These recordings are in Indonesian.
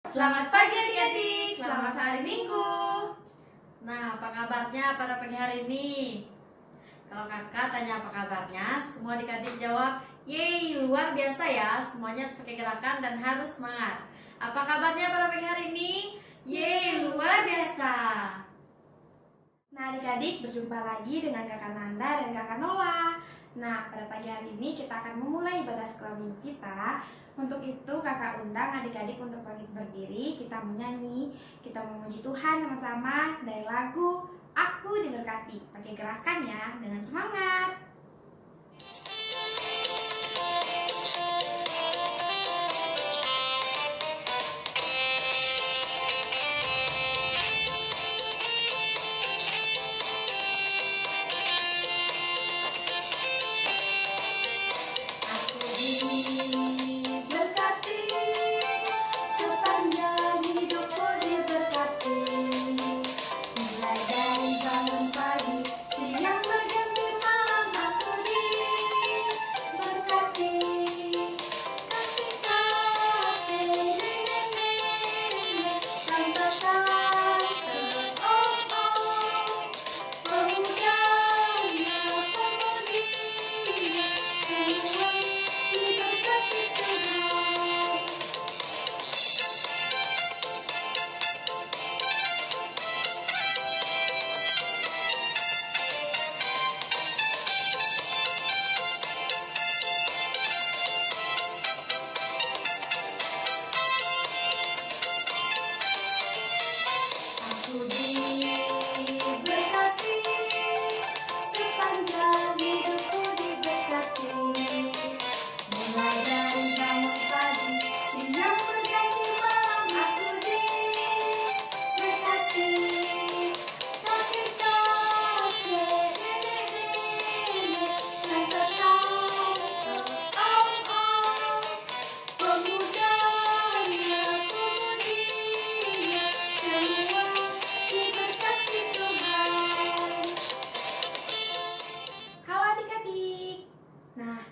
Selamat pagi adik-adik, selamat hari Minggu. Nah, apa kabarnya pada pagi hari ini? Kalau kakak tanya apa kabarnya, semua adik-adik jawab, yeay, luar biasa ya. Semuanya pakai gerakan dan harus semangat. Apa kabarnya pada pagi hari ini? Yeay, luar biasa. Nah adik-adik, berjumpa lagi dengan kakak Nanda dan kakak Nola. Nah, pada pagi hari ini kita akan memulai ibadah sekolah minggu kita. Untuk itu kakak undang adik-adik untuk bangkit berdiri. Kita menyanyi, kita memuji Tuhan sama-sama dari lagu Aku Diberkati. Pakai gerakan ya, dengan semangat.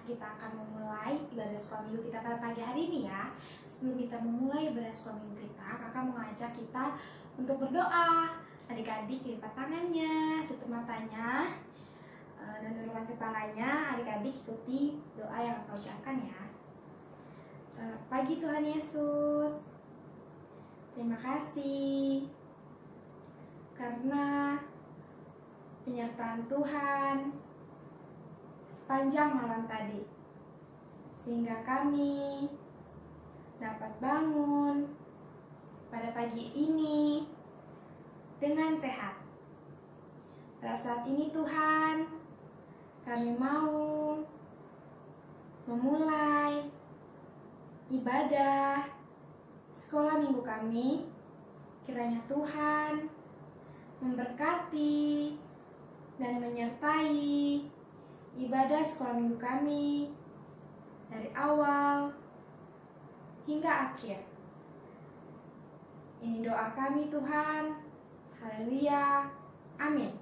Kita akan memulai ibadah sekolah minggu kita pada pagi hari ini ya. Sebelum kita memulai ibadah sekolah minggu kita, kakak mengajak kita untuk berdoa. Adik-adik lipat tangannya, tutup matanya, dan turunkan kepalanya. Adik-adik ikuti doa yang kakak ucapkan ya. Selamat pagi Tuhan Yesus. Terima kasih karena penyertaan Tuhan sepanjang malam tadi, sehingga kami dapat bangun pada pagi ini dengan sehat. Pada saat ini Tuhan, kami mau memulai ibadah sekolah minggu kami. Kiranya Tuhan memberkati dan menyertai ibadah sekolah minggu kami dari awal hingga akhir. Ini doa kami Tuhan. Haleluya. Amin.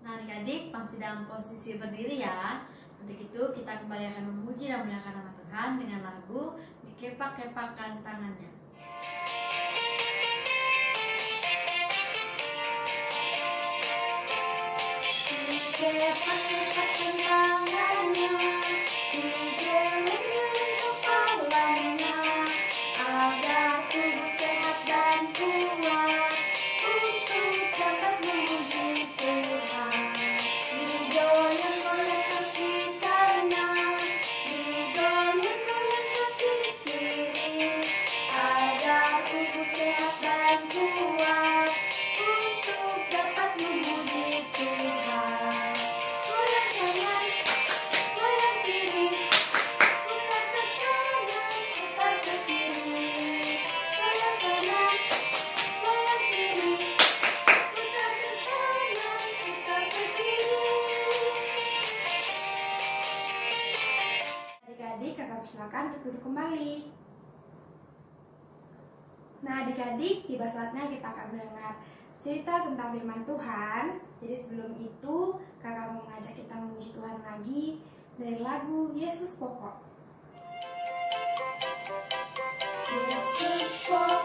Nah adik-adik masih dalam posisi berdiri ya. Untuk itu kita kembali akan memuji dan memuliakan nama Tuhan dengan lagu Dikepak-kepakkan tangannya. Dikepak-kepakkan tangannya, digeleng-geleng kepalanya, agar tubuh sehat dan kuat untuk dapat memuji Tuhan. Digoyang-goyang kaki kanan, digoyang-goyang kaki kiri, agar tubuh sehat dan kuat untuk dapat memuji Tuhan. Adik-adik, kakak silakan untuk duduk kembali. Nah adik-adik, tiba saatnya kita akan mendengar cerita tentang firman Tuhan. Jadi sebelum itu kakak mau mengajak kita memuji Tuhan lagi dari lagu Yesus Pokok. Yesus Pokok.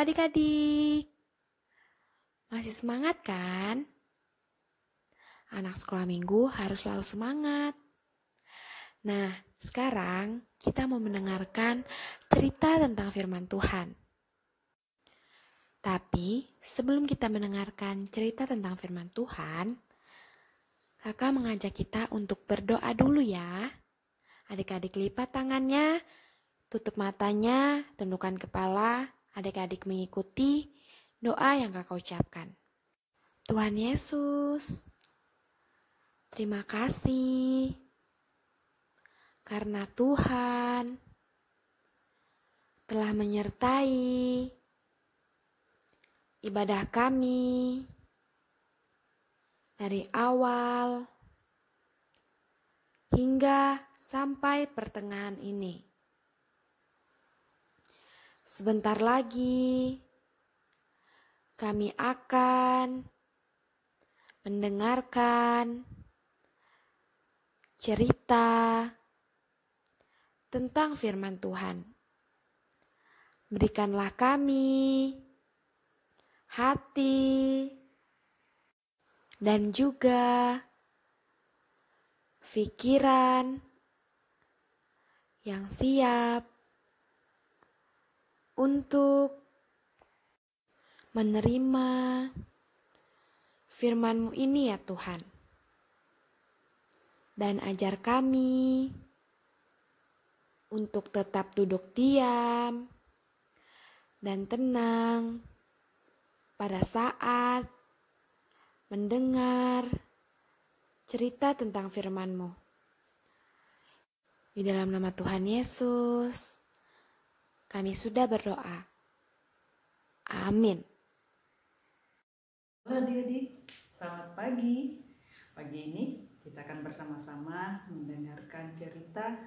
adik-adik, masih semangat kan? Anak sekolah minggu harus selalu semangat. Nah, sekarang kita mau mendengarkan cerita tentang firman Tuhan. Tapi sebelum kita mendengarkan cerita tentang firman Tuhan, kakak mengajak kita untuk berdoa dulu ya. Adik-adik lipat tangannya, tutup matanya, tundukkan kepala, adik-adik mengikuti doa yang kakak ucapkan. Tuhan Yesus, terima kasih karena Tuhan telah menyertai ibadah kami dari awal hingga sampai pertengahan ini. Sebentar lagi kami akan mendengarkan cerita tentang firman Tuhan. Berikanlah kami hati dan juga pikiran yang siap untuk menerima firman-Mu ini ya Tuhan. Dan ajar kami untuk tetap duduk diam dan tenang pada saat mendengar cerita tentang firman-Mu. Di dalam nama Tuhan Yesus, kami sudah berdoa. Amin. Halo adik-adik, selamat pagi. Pagi ini kita akan bersama-sama mendengarkan cerita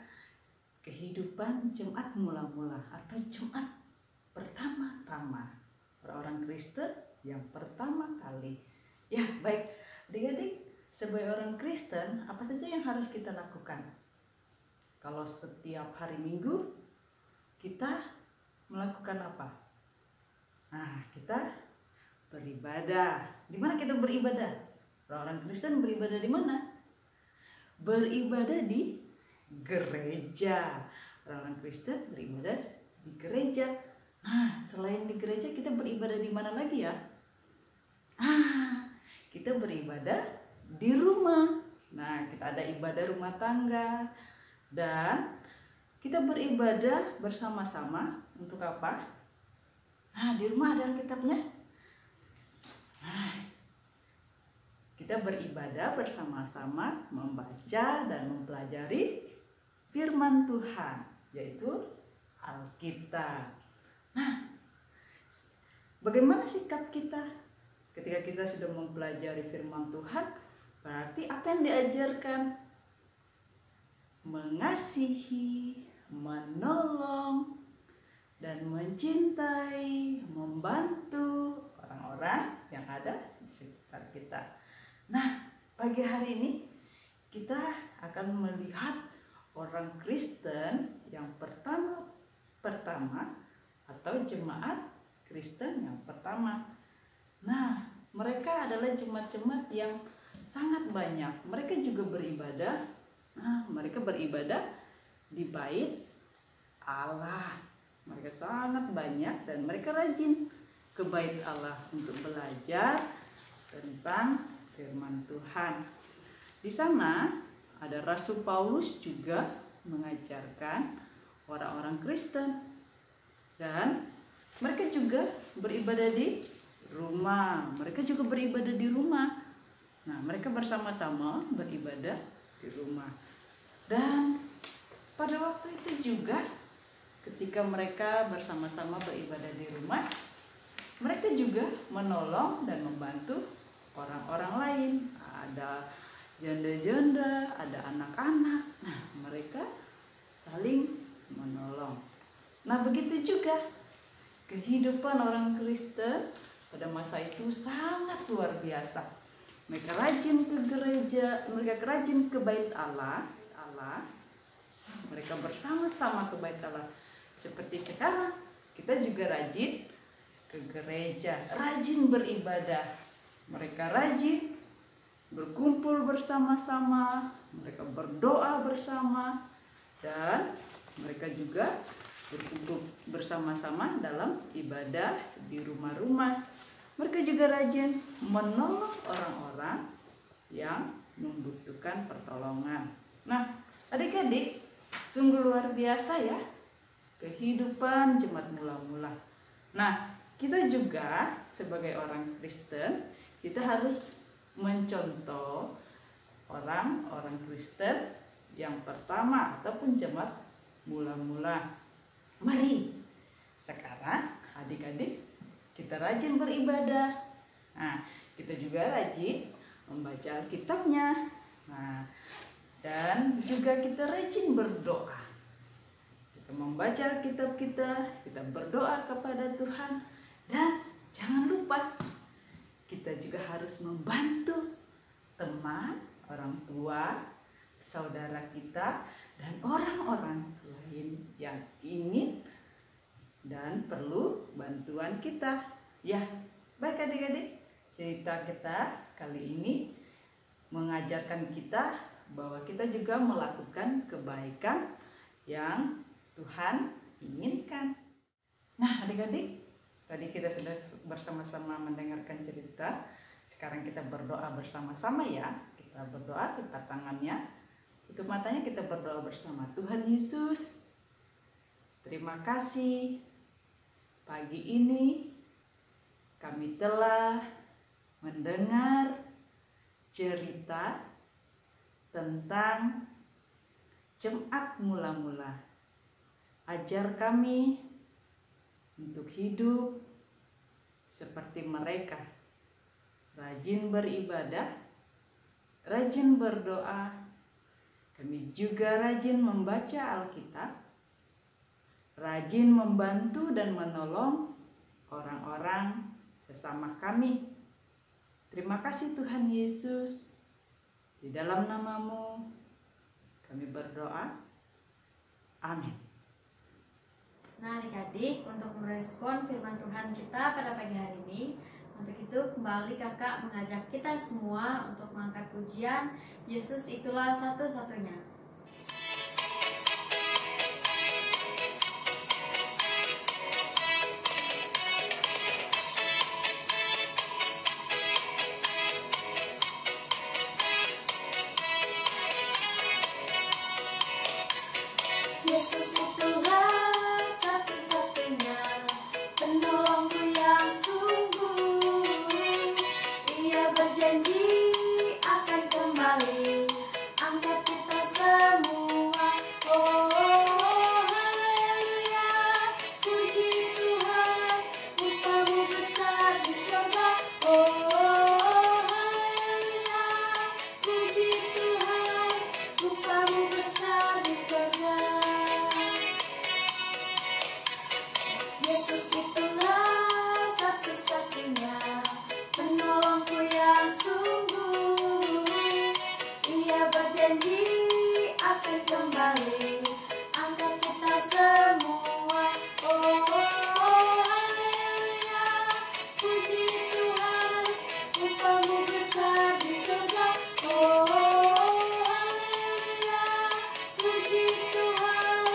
kehidupan jemaat mula-mula atau jemaat pertama-tama. Orang-orang Kristen yang pertama kali. Ya, baik. Adik-adik, sebagai orang Kristen, apa saja yang harus kita lakukan? Kalau setiap hari Minggu, kita melakukan apa? Nah, kita beribadah. Di mana kita beribadah? Orang-orang Kristen beribadah di mana? Beribadah di gereja. Orang-orang Kristen beribadah di gereja. Nah, selain di gereja kita beribadah di mana lagi ya? Kita beribadah di rumah. Nah, kita ada ibadah rumah tangga. Dan kita beribadah bersama-sama untuk apa? Nah, di rumah ada Alkitabnya. Nah, kita beribadah bersama-sama membaca dan mempelajari firman Tuhan, yaitu Alkitab. Nah, bagaimana sikap kita ketika kita sudah mempelajari firman Tuhan? Berarti apa yang diajarkan? Mengasihi, menolong, dan mencintai, membantu orang-orang yang ada di sekitar kita. Nah, pagi hari ini kita akan melihat orang Kristen yang pertama atau jemaat Kristen yang pertama. Nah, mereka adalah jemaat-jemaat yang sangat banyak. Mereka juga beribadah. Nah, mereka beribadah di bait Allah. Mereka sangat banyak dan mereka rajin ke bait Allah untuk belajar tentang firman Tuhan. Di sana ada Rasul Paulus juga mengajarkan orang-orang Kristen dan mereka juga beribadah di rumah. Mereka juga beribadah di rumah. Nah, mereka bersama-sama beribadah di rumah. Dan pada waktu itu juga ketika mereka bersama-sama beribadah di rumah, mereka juga menolong dan membantu orang-orang lain. Ada janda-janda, ada anak-anak. Nah, mereka saling menolong. Nah, begitu juga kehidupan orang Kristen pada masa itu sangat luar biasa. Mereka rajin ke gereja, mereka rajin ke bait Allah. Mereka bersama-sama ke bait Allah. Seperti sekarang, kita juga rajin ke gereja, rajin beribadah. Mereka rajin berkumpul bersama-sama, mereka berdoa bersama, dan mereka juga berkumpul bersama-sama dalam ibadah di rumah-rumah. Mereka juga rajin menolong orang-orang yang membutuhkan pertolongan. Nah, adik-adik, sungguh luar biasa ya kehidupan jemaat mula-mula. Nah, kita juga sebagai orang Kristen, kita harus mencontoh orang-orang Kristen yang pertama ataupun jemaat mula-mula. Mari sekarang adik-adik kita rajin beribadah. Nah, kita juga rajin membaca Alkitabnya. Nah, dan juga kita rajin berdoa. Kita membaca Alkitab kita berdoa kepada Tuhan, dan jangan lupa kita juga harus membantu teman, orang tua, saudara kita, dan orang-orang lain yang ingin dan perlu bantuan kita. Ya, baik adik-adik, cerita kita kali ini mengajarkan kita bahwa kita juga melakukan kebaikan yang Tuhan inginkan. Nah, adik-adik, tadi kita sudah bersama-sama mendengarkan cerita. Sekarang kita berdoa bersama-sama ya. Kita berdoa, kita tangannya, tutup matanya, kita berdoa bersama. Tuhan Yesus, terima kasih. Pagi ini kami telah mendengar cerita tentang jemaat mula-mula. Ajar kami untuk hidup seperti mereka, rajin beribadah, rajin berdoa. Kami juga rajin membaca Alkitab, rajin membantu dan menolong orang-orang sesama kami. Terima kasih Tuhan Yesus. Di dalam nama-Mu kami berdoa. Amin. Nah, adik-adik, untuk merespon firman Tuhan kita pada pagi hari ini, untuk itu kembali kakak mengajak kita semua untuk mengangkat pujian Yesus itulah satu-satunya. Yesus itulah satu-satunya penolongku yang sungguh. Ia berjanji akan kembali angkat kita semua. Oh, haleluya, puji Tuhan, upah-Mu besar di surga. Oh, haleluya, puji Tuhan, upah-Mu besar di surga. Yesus itulah satu-satunya penolongku yang sungguh. Ia berjanji akan kembali angkat kita semua. Oh, haleluya, puji Tuhan, upah-Mu besar di surga. Oh, haleluya, puji Tuhan,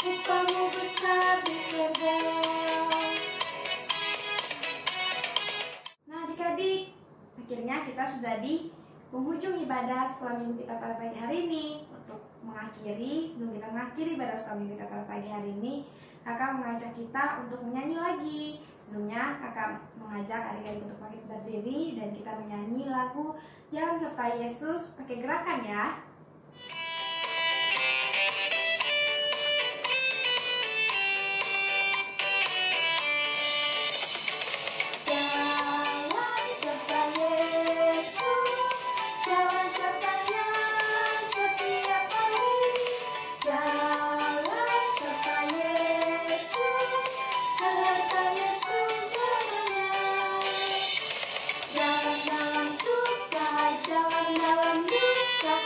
upah-Mu besar di surga. Nah, adik-adik, akhirnya kita sudah di penghujung ibadah sekolah minggu kita pada pagi hari ini. Untuk mengakhiri, sebelum kita mengakhiri ibadah sekolah minggu kita pada pagi hari ini, kakak mengajak kita untuk menyanyi lagi. Sebelumnya kakak mengajak adik-adik untuk bangkit berdiri dan kita menyanyi lagu Jalan Serta Yesus pakai gerakan ya. Jalan serta Yesus, jalan sertanya setiap hari. Jalan serta Yesus, serta Yesus selamanya. Jalan dalam suka, jalan dalam duka,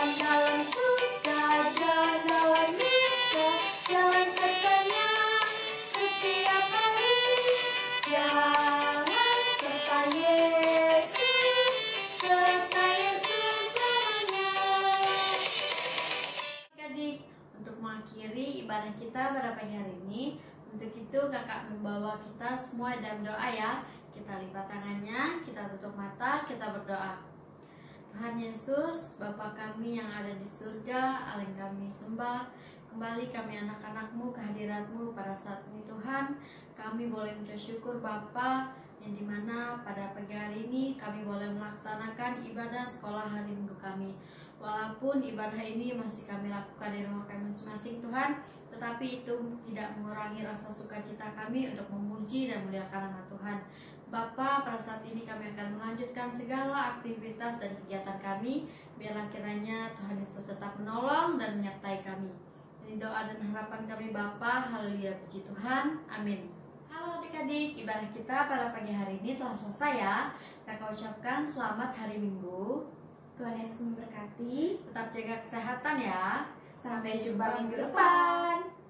Jalan dalam suka, jalan dalam duka, jalan sertanya setiap hari. Jalan serta Yesus namanya. Adik, untuk mengakhiri ibadah kita pada pagi hari ini, untuk itu kakak membawa kita semua dalam doa ya. Kita lipat tangannya, kita tutup mata, kita berdoa. Tuhan Yesus, Bapa kami yang ada di surga, Allah yang kami sembah, kembali kami anak-anak-Mu ke hadirat-Mu pada saat ini Tuhan. Kami boleh mengucap syukur Bapa, yang dimana pada pagi hari ini kami boleh melaksanakan ibadah sekolah hari Minggu kami. Walaupun ibadah ini masih kami lakukan di rumah kami masing-masing Tuhan, tetapi itu tidak mengurangi rasa sukacita kami untuk memuji dan memuliakan nama Tuhan. Bapa, pada saat ini kami akan melanjutkan segala aktivitas dan kegiatan kami. Biarlah kiranya Tuhan Yesus tetap menolong dan menyertai kami. Ini doa dan harapan kami Bapa. Haleluya, puji Tuhan. Amin. Halo adik-adik, ibadah kita pada pagi hari ini telah selesai ya. Kakak ucapkan selamat hari Minggu. Tuhan Yesus memberkati. Tetap jaga kesehatan ya. Sampai jumpa minggu depan.